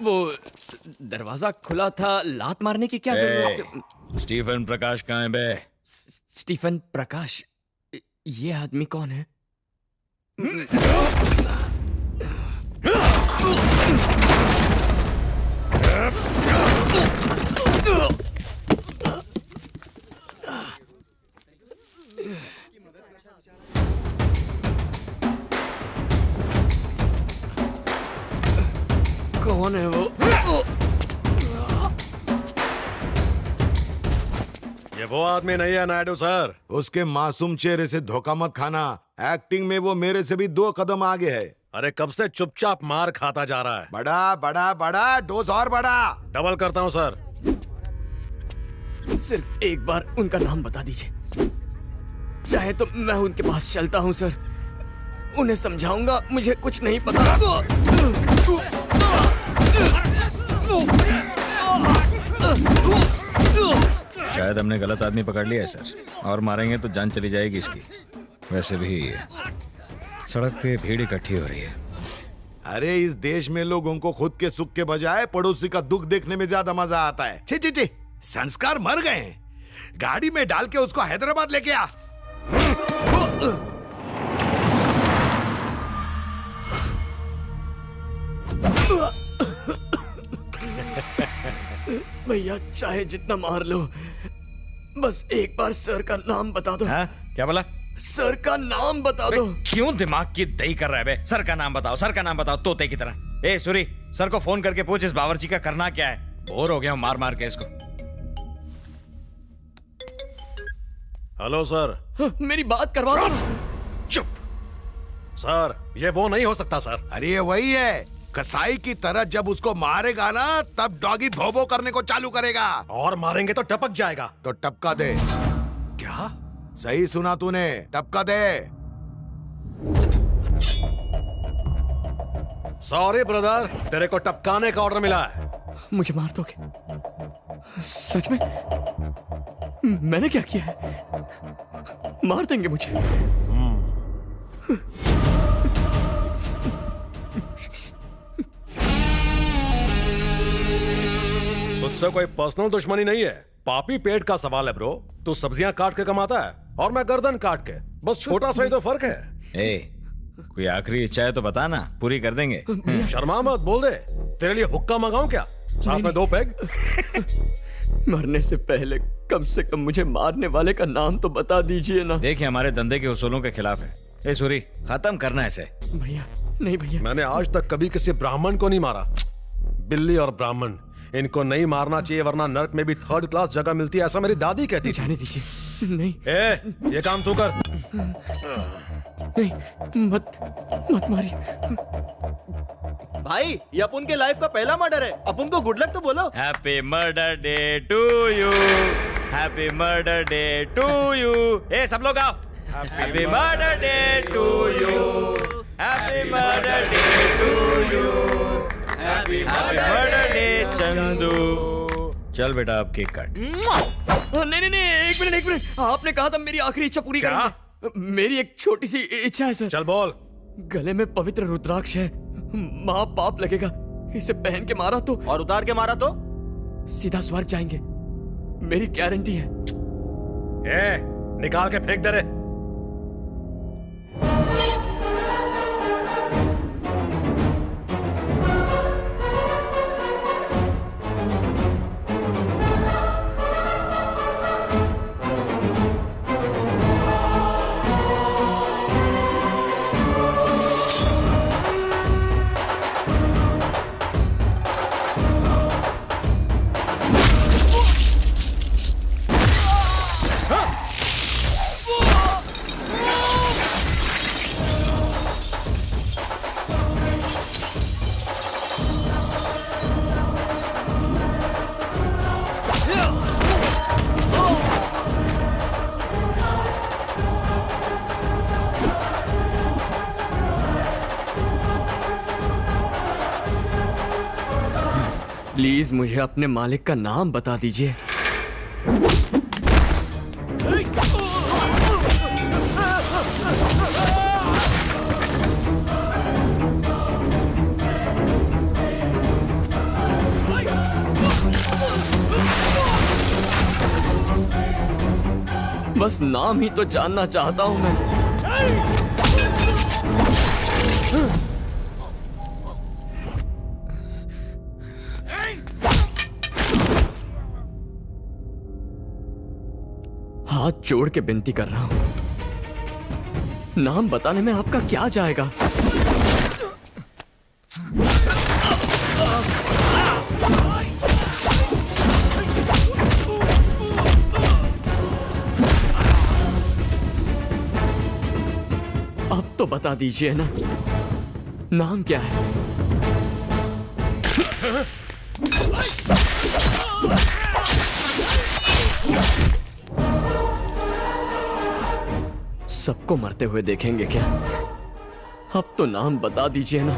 वो दरवाजा खुला था, लात मारने की क्या जरूरत? स्टीफन प्रकाश कहाँ है बे? स्टीफन प्रकाश? ये आदमी कौन है? कौन है वो? ये वो आदमी नहीं है नायडू सर। उसके मासूम चेहरे से धोखा मत खाना। एक्टिंग में वो मेरे से भी 2 कदम आगे है। अरे कब से चुपचाप मार खाता जा रहा है। बड़ा बड़ा बड़ा डोज और बड़ा। डबल करता हूँ सर। सिर्फ एक बार उनका नाम बता दीजिए, चाहे तो मैं उनके पास चलता हूँ सर। उन्हें समझाऊंगा मुझे कुछ नहीं पता। शायद हमने गलत आदमी पकड़ लिया है सर, और मारेंगे तो जान चली जाएगी इसकी। वैसे भी सड़क पे भीड़ इकट्ठी हो रही है। अरे इस देश में लोगों को खुद के सुख के बजाय पड़ोसी का दुख देखने में ज्यादा मजा आता है। छी छी छी, संस्कार मर गए हैं। गाड़ी में डाल के उसको हैदराबाद लेके आ। भैया चाहे जितना मार लो, बस एक बार सर का नाम बता दो। हाँ? क्या बोला? सर का नाम बता दो। क्यों दिमाग की दही कर रहा है बे? सर का नाम बताओ, सर का नाम बताओ, तोते की तरह। ए सूरी, सर को फोन करके पूछ इस बावर्ची का करना क्या है। बोर हो गया हूं मार मार के इसको। Hello sir. मेरी बात करवा दो। चुप सर, ये वो नहीं हो सकता सर। अरे ये वही है। कसाई की तरह जब उसको मारेगा ना, तब डॉगी भोबो करने को चालू करेगा। और मारेंगे तो टपक जाएगा। तो टपका दे। क्या? सही सुना तूने, टपका दे। सॉरी ब्रदर, तेरे को टपकाने का ऑर्डर मिला है। मुझे मार दोगे? सच में? मैंने क्या किया है? मार देंगे मुझे? तुझसे कोई पर्सनल दुश्मनी नहीं है, पापी पेट का सवाल है ब्रो। तू सब्जियां काट के कमाता है और मैं गर्दन काट के। बस छोटा सा ही तो फर्क है। ए, कोई आखिरी इच्छा है तो बता ना, पूरी कर देंगे। शर्मा मत, बोल दे। तेरे लिए हुक्का मंगाऊं क्या? साथ में 2 पैग। मरने से पहले कम से कम मुझे मारने वाले का नाम तो बता दीजिए ना। देखिए हमारे धंधे के उसूलों के खिलाफ है। ए सूरी, खत्म करना है इसे। भैया नहीं भैया। मैंने आज तक कभी किसी ब्राह्मण को नहीं मारा। बिल्ली और ब्राह्मण, इनको नहीं मारना चाहिए, वरना नरक में भी 3rd क्लास जगह मिलती है, ऐसा मेरी दादी कहती थी। जाने दीजिए। नहीं ए, ये काम तू कर। नहीं, मत मारिए। भाई ये अपन के लाइफ का पहला मर्डर है, अपन को गुड लक तो बोलो। Happy murder day to you, happy murder day to you. ए सब लोग आओ। Happy murder day to you, happy murder day to you, happy murder day Chandu. चल बेटा अब केक काट। नहीं, एक मिनट। आपने कहा था मेरी आखिरी इच्छा पूरी करेंगे। मेरी एक छोटी सी इच्छा है सर। चल बोल। गले में पवित्र रुद्राक्ष है, माँ पाप लगेगा। इसे पहन के मारा तो, और उतार के मारा तो सीधा स्वर्ग जाएंगे, मेरी गारंटी है। ए, निकाल के फेंक दे रे। प्लीज मुझे अपने मालिक का नाम बता दीजिए। बस नाम ही तो जानना चाहता हूं मैं। हाथ जोड़ के विनती कर रहा हूं, नाम बताने में आपका क्या जाएगा? अब तो बता दीजिए ना, नाम क्या है? सबको मरते हुए देखेंगे क्या? अब तो नाम बता दीजिए ना।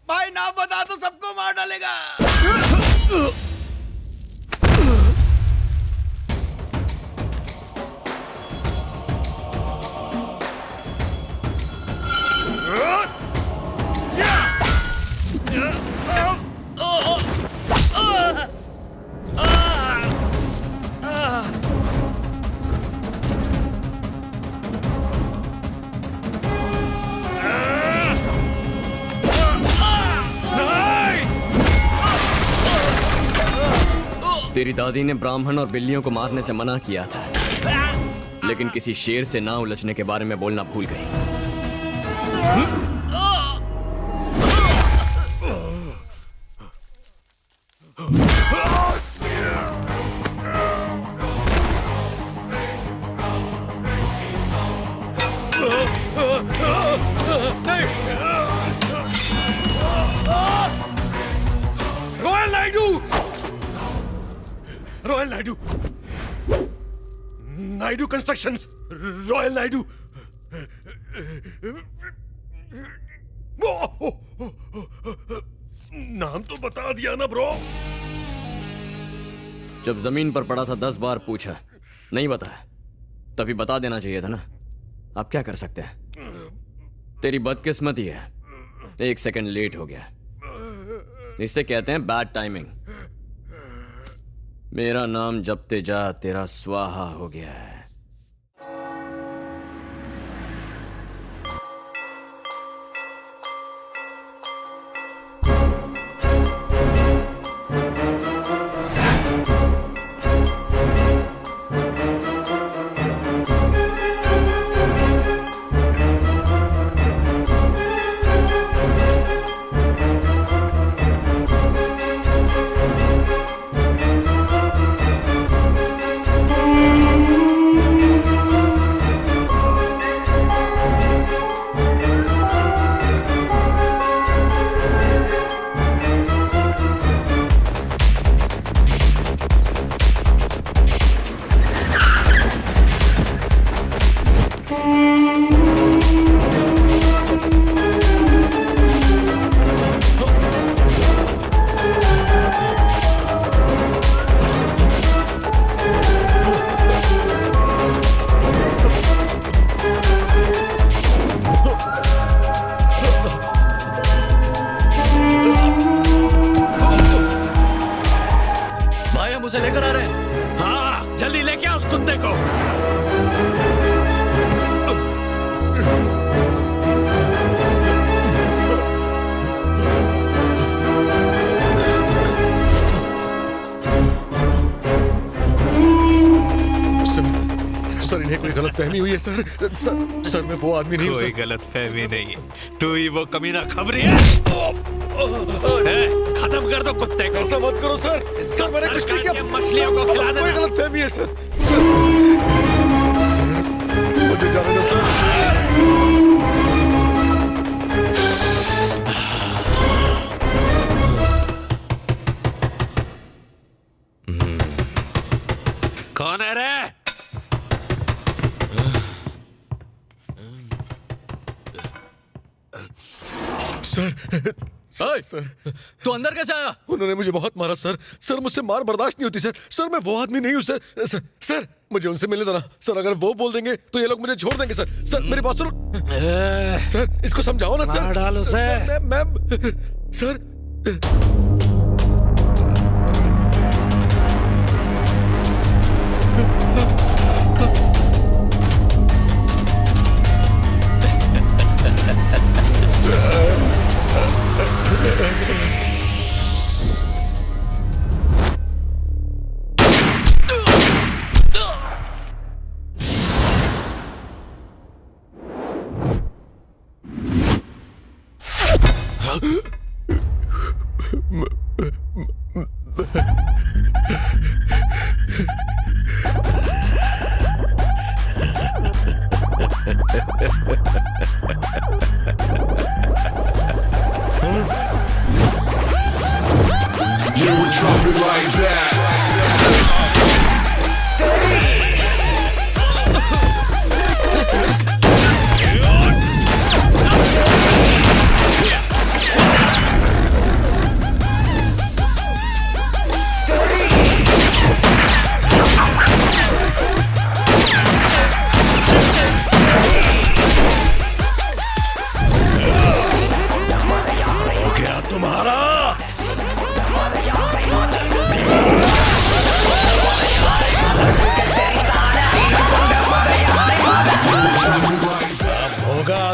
भाई नाम बता तो सबको मार डालेगा। तेरी दादी ने ब्राह्मण और बिल्लियों को मारने से मना किया था, लेकिन किसी शेर से ना उलझने के बारे में बोलना भूल गई। Royal Naidu, royal Naidu, Naidu constructions, royal Naidu. नाम तो बता दिया ना ब्रो। जब जमीन पर पड़ा था 10 बार पूछा, नहीं बताया, तभी बता देना चाहिए था ना। आप क्या कर सकते हैं? तेरी बदकिस्मती है, 1 सेकंड लेट हो गया। इसे कहते हैं बैड टाइमिंग। मेरा नाम जपते जा तेरा स्वाहा हो गया है। उसे लेकर आ रहे हैं। हाँ, जल्दी लेके आओ उस कुत्ते को। सर इन्हें कोई गलतफहमी हुई है सर मैं वो आदमी नहीं हूं। कोई गलतफहमी नहीं है, तू ही वो कमीना खबरी है। खत्म कर दो कुत्ते को। ऐसा मत करो सर मैंने कुछ नहीं किया। मछलियों को खिला देना। कोई गलतफहमी है सर मुझे जाने दो सर। कौन है रे? ओए, तू अंदर कैसे आया? उन्होंने मुझे बहुत मारा सर। सर मुझसे मार बर्दाश्त नहीं होती सर। सर मैं वो आदमी नहीं हूँ सर। मुझे उनसे मिलने दो ना सर। अगर वो बोल देंगे तो ये लोग मुझे छोड़ देंगे सर। सर मेरी बात सुनो सर। इसको समझाओ ना सर। मार डालो सर मैं सर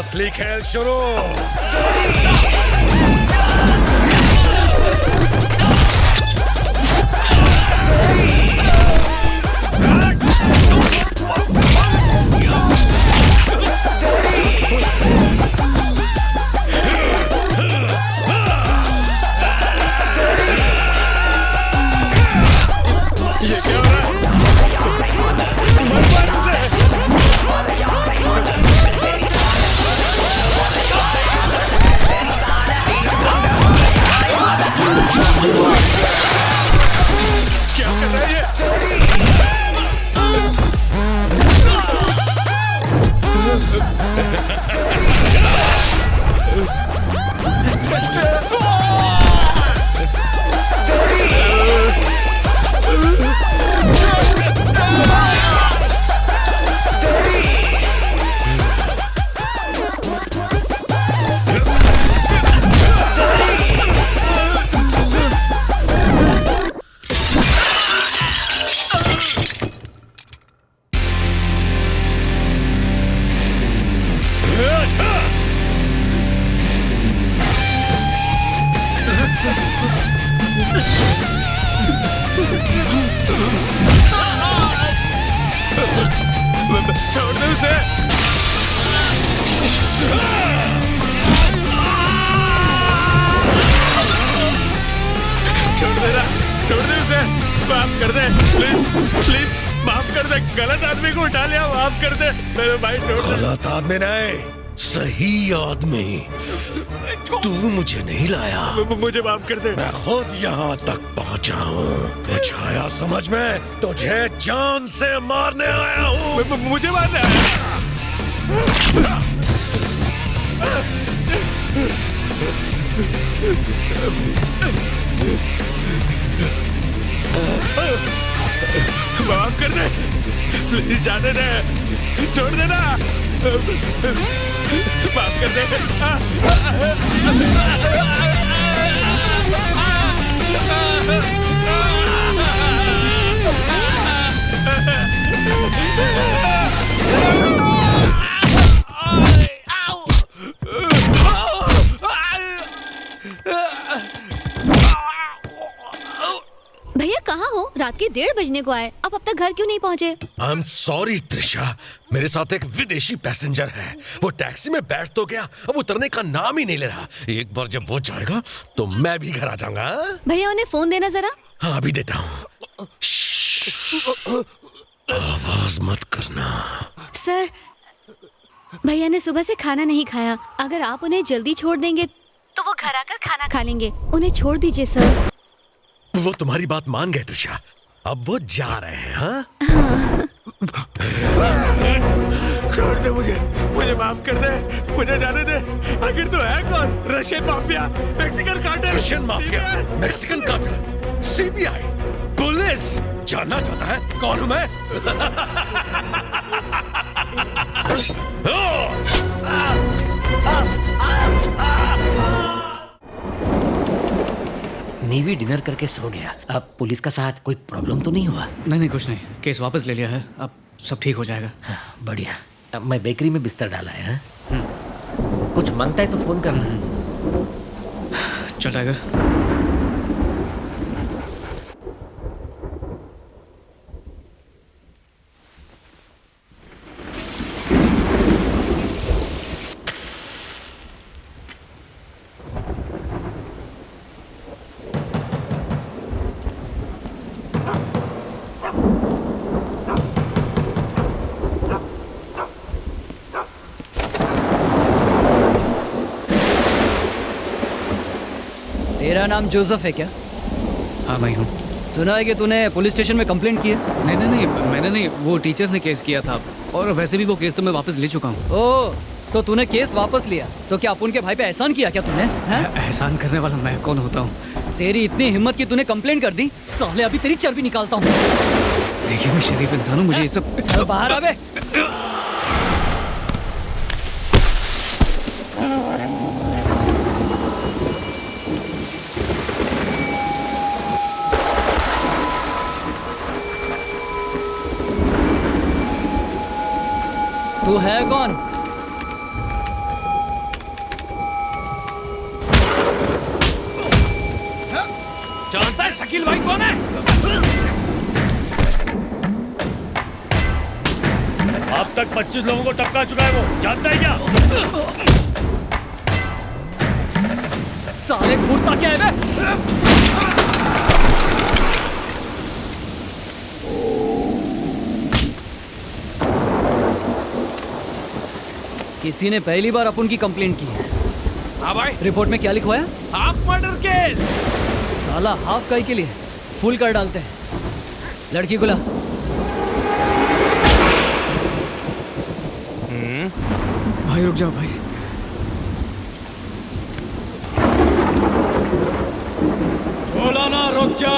असली खेल शुरू। छोड़ दे उसे। छोड़ दे उसे। माफ कर दे प्लीज माफ कर दे। गलत आदमी को उठा लिया, माफ कर दे मेरे भाई। छोड़ दे। गलत आदमी नहीं, सही आदमी। तू मुझे नहीं लाया, मुझे माफ कर दे। मैं खुद यहाँ तक पहुँचा हूँ। कुछ आया समझ में? तुझे जान से मारने आया हूँ। मुझे मारना है। माफ कर दे प्लीज, जाने दे, छोड़ देना, माफ कर दे। भैया कहाँ हो? रात के 1:30 बजने को आए, अब तक घर क्यों नहीं पहुँचे? आई एम सॉरी त्रिशा, मेरे साथ एक विदेशी पैसेंजर है। वो टैक्सी में बैठ तो गया, अब उतरने का नाम ही नहीं ले रहा। एक बार जब वो जाएगा तो मैं भी घर आ जाऊंगा। भैया उन्हें फोन देना जरा। हाँ अभी देता हूँ। आवाज मत करना। सर, भैया ने सुबह से खाना नहीं खाया। अगर आप उन्हें जल्दी छोड़ देंगे तो वो घर आकर खाना खा लेंगे। उन्हें छोड़ दीजिए सर। वो तुम्हारी बात मान गए त्रिशा, अब वो जा रहे हैं। हाँ? छोड़ दे मुझे, मुझे माफ कर दे, मुझे जाने दे। आखिर तो है कौन? Russian mafia, Mexican cartel, Russian mafia, Mexican cartel, CBI, police जानना चाहता है कौन हूं मैं? नेवी डिनर करके सो गया। अब पुलिस का साथ कोई प्रॉब्लम तो नहीं हुआ? नहीं कुछ नहीं, केस वापस ले लिया है, अब सब ठीक हो जाएगा। हाँ, बढ़िया। अब मैं बेकरी में बिस्तर डाला है। कुछ मांगता है तो फोन करना। चल टाइगर। तेरा नाम जोसेफ है क्या? हाँ मैं हूँ। सुना है कि तूने पुलिस स्टेशन में कंप्लेंट की है? नहीं मैंने नहीं, वो टीचर्स ने केस किया था, और वैसे भी वो केस तो मैं वापस ले चुका हूँ। ओह, तो तूने केस वापस लिया, तो क्या अपुन के भाई पे एहसान किया क्या तूने? एहसान करने वाला मैं कौन होता हूँ? तेरी इतनी हिम्मत की तूने कंप्लेंट कर दी, साले अभी तेरी चर्बी निकालता हूँ। देखिए मैं शरीफ इंसान हूँ, मुझे ये सब। बाहर आ बे। तू है कौन? जानता है शकील भाई कौन है? अब तक 25 लोगों को टपका चुका है वो, जानता है क्या? साले घूरता क्या है बे? किसी ने पहली बार अपुन की कंप्लेंट की है। हाँ भाई, रिपोर्ट में क्या लिखवाया? Half murder case. साला हाफ काई के लिए फुल कर डालते हैं। लड़की को ला। भाई रुक जाओ भाई। बोला ना रुक जा।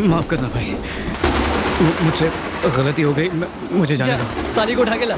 माफ करना भाई, मुझसे गलती हो गई, मुझे जाने दो। साली को उठा के ला।